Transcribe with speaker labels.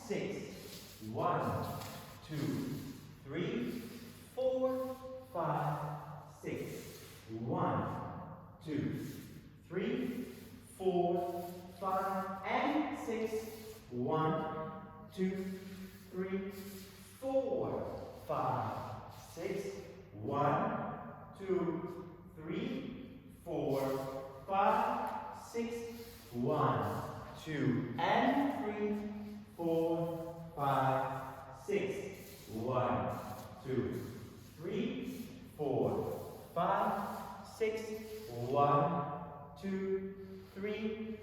Speaker 1: 6. 1, 2, 3, 4, 5, 6. 1, 2, 3, 4, 5, and 6. 1, 2, 3, 4, 5, 6. 1, 2, 3, 4, 5, 6. 1, 2, and 3, 4, 5, 6. 1, 2, 3, 4, 5, 6. 1, 2, 3,